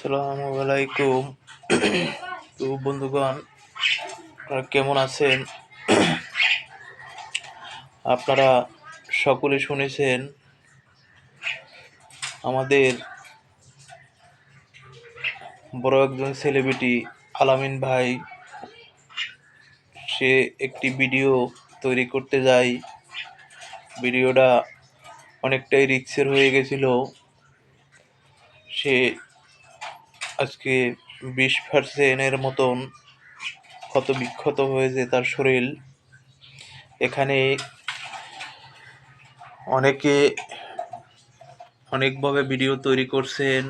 আসসালামু আলাইকুম। তো বন্ধুগণ, আপনারা কেমন আছেন? আপনারা সকলে শুনেছেন আমাদের বড় একজন সেলিব্রিটি আলামিন ভাই, সে একটি ভিডিও তৈরি করতে যায়। ভিডিওটা অনেকটাই রিস্কের হয়ে গেছিল। সে আজকে 20% মতন ক্ষত বিক্ষত হয়েছে তার শরীর। এখানে অনেকে অনেকভাবে ভিডিও তৈরি করছেন।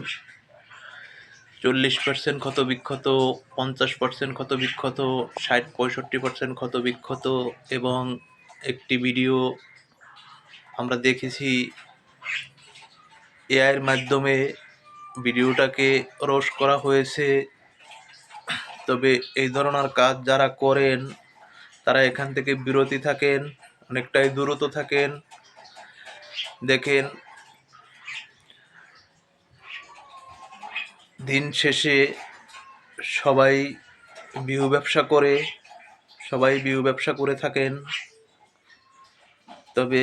40% ক্ষত বিক্ষত, 50% ক্ষত বিক্ষত, 60-65% ক্ষত বিক্ষত। এবং একটি ভিডিও আমরা দেখেছি এআইয়ের মাধ্যমে ভিডিওটাকে রোস্ট করা হয়েছে। তবে এই ধরনের কাজ যারা করেন তারা এখান থেকে বিরতি থাকেন, অনেকটাই দূরত থাকেন। দেখেন, দিন শেষে সবাই ভিউ ব্যবসা করে থাকেন। তবে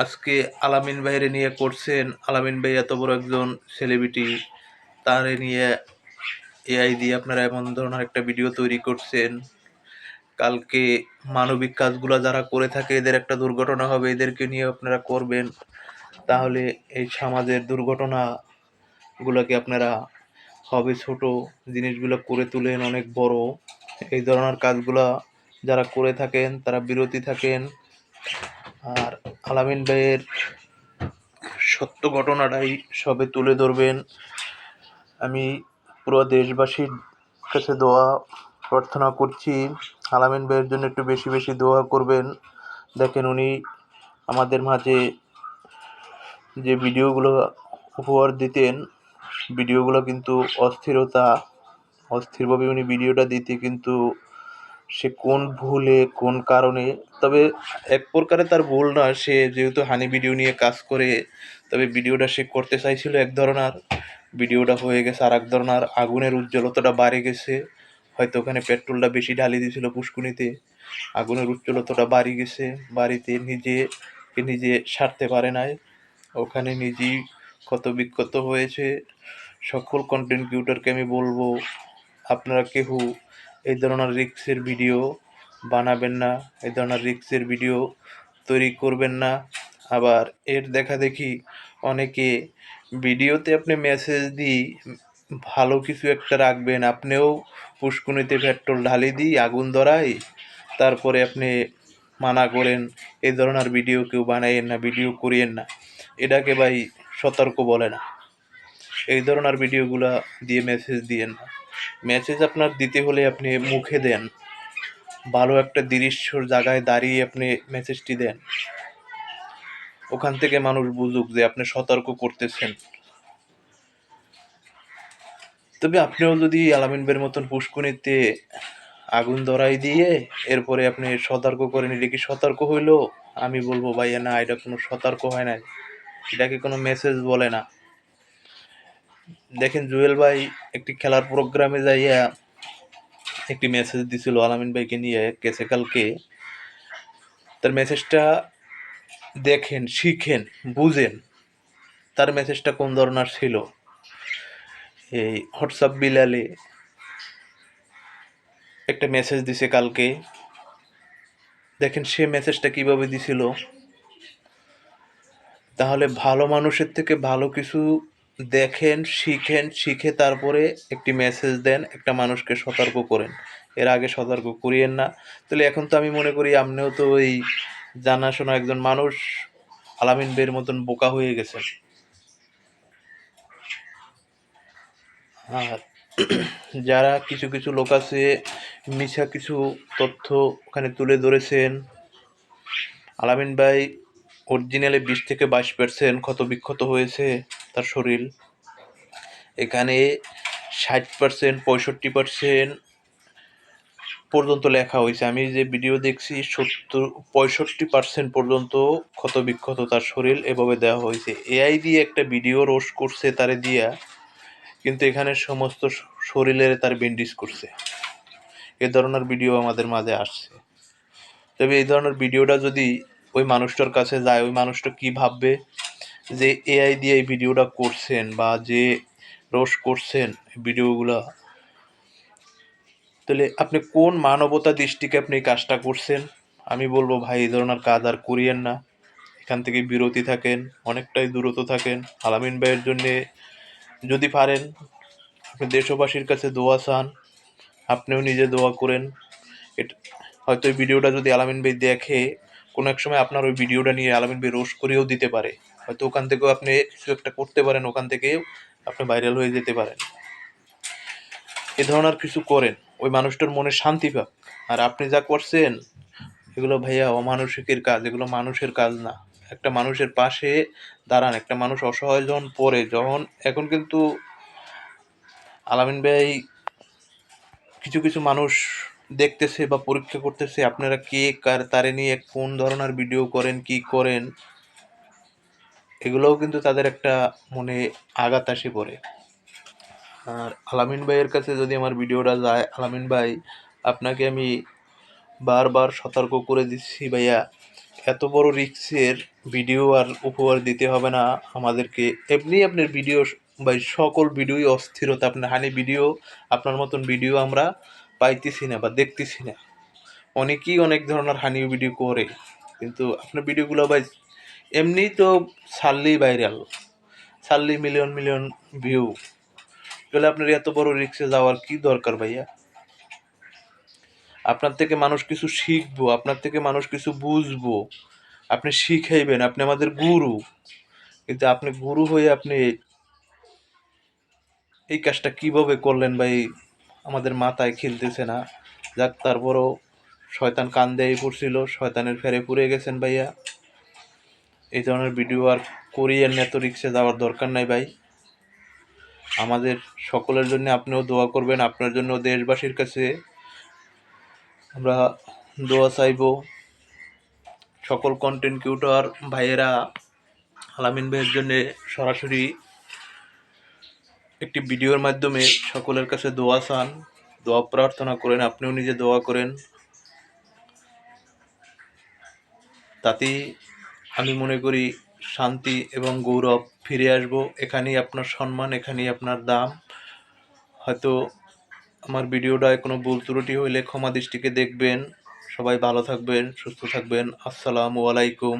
আজকে আলামিন ভাইয়ের নিয়ে করছেন। আলামিন ভাই এত বড় একজন সেলিব্রিটি, তারে নিয়ে এআই দিয়ে আপনারা এমন ধরনের একটা ভিডিও তৈরি করছেন। কালকে মানবিক কাজগুলো যারা করে থাকে এদের একটা দুর্ঘটনা হবে, এদেরকে নিয়ে আপনারা করবেন। তাহলে এই সমাজের দুর্ঘটনাগুলোকে আপনারা হবে ছোট জিনিসগুলো করে তুলেন অনেক বড়। এই ধরনের কাজগুলো যারা করে থাকেন তারা বিরতি থাকেন। আর আলামিন ভাইয়ের সত্য ঘটনাটাই সবে তুলে ধরবেন। আমি পুরো দেশবাসীর কাছে দোয়া প্রার্থনা করছি, আলামিন ভাইয়ের জন্য একটু বেশি বেশি দোয়া করবেন। দেখেন, উনি আমাদের মাঝে যে ভিডিওগুলো উপহার দিতেন, ভিডিওগুলো কিন্তু অস্থিরভাবে উনি ভিডিওটা দিতে, কিন্তু সে কোন ভুলে কোন কারণে, তবে এক প্রকারে তার ভুল না, সে যেহেতু হানি ভিডিও নিয়ে কাজ করে, তবে ভিডিওটা সে করতে চাইছিল এক ধরনের, ভিডিওটা হয়ে গেছে আর এক ধরনের। আগুনের উজ্জ্বলতাটা বাড়ে গেছে, হয়তো ওখানে পেট্রোলটা বেশি ঢালি দিয়েছিল পুষ্কুনিতে, আগুনের উজ্জ্বলতাটা বাড়ি গেছে, বাড়িতে নিজে সারতে পারে নাই, ওখানে নিজেই ক্ষত বিক্ষত হয়েছে। সকল কন্টেন্ট ক্রিয়েটরকে আমি বলবো, আপনারা কেউ এই ধরনের রিস্কের ভিডিও বানাবেন না, এই ধরনের রিস্কের ভিডিও তৈরি করবেন না। আবার এর দেখা দেখি অনেকে ভিডিওতে আপনি মেসেজ দিই ভালো কিছু একটা রাখবেন, আপনিও পুষ্কুনিতে পেট্রোল ঢালি দিই আগুন ধরাই, তারপরে আপনি মানা করেন এই ধরনের ভিডিও কেউ বানাইয়েন না, ভিডিও করিয়েন না। এটাকে ভাই সতর্ক বলে না। এই ধরনের ভিডিওগুলা দিয়ে মেসেজ দিয়েন না। মেসেজ আপনার দিতে হলে আপনি মুখে দেন, ভালো একটা দৃশ্যর জায়গায় দাঁড়িয়ে আপনি মেসেজটি দেন, ওখান থেকে মানুষ বুঝুক যে আপনি সতর্ক করতেছেন। তবে আপনিও যদি আলামিন ভাইয়ের মতন পুষ্কুনিতে আগুন ধরাই দিয়ে এরপরে আপনি সতর্ক করেন, এটা কি সতর্ক হইলো? আমি বলবো ভাইয়া না, এটা কোনো সতর্ক হয় না, এটাকে কোনো মেসেজ বলে না। দেখেন, জুয়েল ভাই একটি খেলার প্রোগ্রামে যাইয়া একটি মেসেজ দিছিল আলামিন ভাইকে নিয়ে গেছে কালকে। তার মেসেজটা দেখেন, শিখেন, বুঝেন তার মেসেজটা কোন ধরনের ছিল। এই হোয়াটসঅ্যাপ বিলালে একটা মেসেজ দিছে কালকে, দেখেন সে মেসেজটা কিভাবে দিছিল। তাহলে ভালো মানুষের থেকে ভালো কিছু দেখেন, শিখেন, শিখে তারপরে একটি মেসেজ দেন, একটা মানুষকে সতর্ক করেন, এর আগে সতর্ক করিয়েন না। তাহলে এখন তো আমি মনে করি আপনিও তো ওই জানাশোনা একজন মানুষ, আলামিন ভাইয়ের মতন বোকা হয়ে গেছেন। আর যারা কিছু কিছু লোক আছে মিছা কিছু তথ্য ওখানে তুলে ধরেছেন, আলামিন ভাই অরিজিনালি 20-22% ক্ষত বিক্ষত হয়েছে তার শরীর। এখানে 60%-65% পর্যন্ত লেখা হয়েছে। আমি যে ভিডিও দেখছি 65% পর্যন্ত ক্ষতবিক্ষত তার শরীর এভাবে দেওয়া হয়েছে। এআই দিয়ে একটা ভিডিও রোস্ট করছে তারে দিয়া, কিন্তু এখানে সমস্ত শরীরে তার ব্যান্ডেজ করছে। এ ধরনের ভিডিও আমাদের মাঝে আসছে। তবে এই ধরনের ভিডিওটা যদি ওই মানুষটার কাছে যায়, ওই মানুষটা কি ভাববে যে এআই দিয়ে এই ভিডিওটা করছেন বা যে রোস্ট করছেন ভিডিওগুলো, তাহলে আপনি কোন মানবতা দৃষ্টিকে আপনি এই কাজটা করছেন? আমি বলবো ভাই এই ধরনের কাজ আর করিয়েন না, এখান থেকে বিরতি থাকেন, অনেকটাই দূরত থাকেন। আলামিন ভাইয়ের জন্যে যদি পারেন আপনি দেশবাসীর কাছে দোয়া চান, আপনিও নিজে দোয়া করেন। এটা হয়তো এই ভিডিওটা যদি আলামিন ভাই দেখে, কোনো এক সময় আপনার ওই ভিডিওটা নিয়ে আলামিন ভাই রোস্ট করেও দিতে পারে, হয়তো ওখান থেকেও আপনি কিছু একটা করতে পারেন, ওখান থেকেও আপনি ভাইরাল হয়ে যেতে পারেন। এ ধরনের কিছু করেন, ওই মানুষটার মনে শান্তি পাক। আর আপনি যা করছেন এগুলো ভাইয়া অমানুষিকের কাজ, এগুলো মানুষের কাজ না। একটা মানুষের পাশে দাঁড়ান, একটা মানুষ অসহায় যখন পড়ে, যখন এখন কিন্তু আলামিন ভাই কিছু কিছু মানুষ দেখতেছে বা পরীক্ষা করতেছে আপনারা কে কার তারে নিয়ে কোন ধরনের ভিডিও করেন, কি করেন, এগুলোও কিন্তু তাদের একটা মনে আঘাত আসে পড়ে। আর আলামিন ভাইয়ের কাছে যদি আমার ভিডিওটা যায়, আলামিন ভাই আপনাকে আমি বারবার সতর্ক করে দিচ্ছি ভাইয়া, এত বড় রিস্কের ভিডিও আর উপহার দিতে হবে না আমাদেরকে। এমনি আপনার ভিডিও ভাই সকল ভিডিওই অস্থিরতা, আপনার হানি ভিডিও, আপনার মতন ভিডিও আমরা পাইতেছি না বা দেখতেছি না। অনেকেই অনেক ধরনের হানি ভিডিও করে, কিন্তু আপনার ভিডিওগুলো ভাই এমনিই তো ছাড়লেই ভাইরাল, ছাড়লেই মিলিয়ন মিলিয়ন ভিউ, তাহলে আপনার এত বড় রিস্কে যাওয়ার কি দরকার ভাইয়া? আপনার থেকে মানুষ কিছু শিখবো, আপনার থেকে মানুষ কিছু বুঝবো, আপনি শিখাইবেন, আপনি আমাদের গুরু, কিন্তু আপনি গুরু হয়ে আপনি এই কাজটা কিভাবে করলেন ভাই? আমাদের মাথায় খেলতেছে না। যাক, তারপরও শয়তান কান দেয়াই পড়ছিল, শয়তানের ফেরে পুড়ে গেছেন ভাইয়া। এই ধরনের ভিডিও আর করিয়েন না, এত রিক্সে যাওয়ার দরকার নাই ভাই। আমাদের সকলের জন্য আপনিও দোয়া করবেন, আপনার জন্য দেশবাসীর কাছে আমরা দোয়া চাইবো। সকল কন্টেন্ট ক্রিয়েটর ভাইয়েরা আলামিন ভাইয়ের জন্য সরাসরি একটি ভিডিওর মাধ্যমে সকলের কাছে দোয়া চান, দোয়া প্রার্থনা করেন, আপনিও নিজে দোয়া করেন। তাতেই আমি মনে করি শান্তি এবং গৌরব ফিরে আসবো। এখানেই আপনার সম্মান, এখানেই আপনার দাম। হয়তো আমার ভিডিওটায় কোনো ভুল ত্রুটি হইলে ক্ষমা দৃষ্টিতে দেখবেন। সবাই ভালো থাকবেন, সুস্থ থাকবেন। আসসালামু আলাইকুম।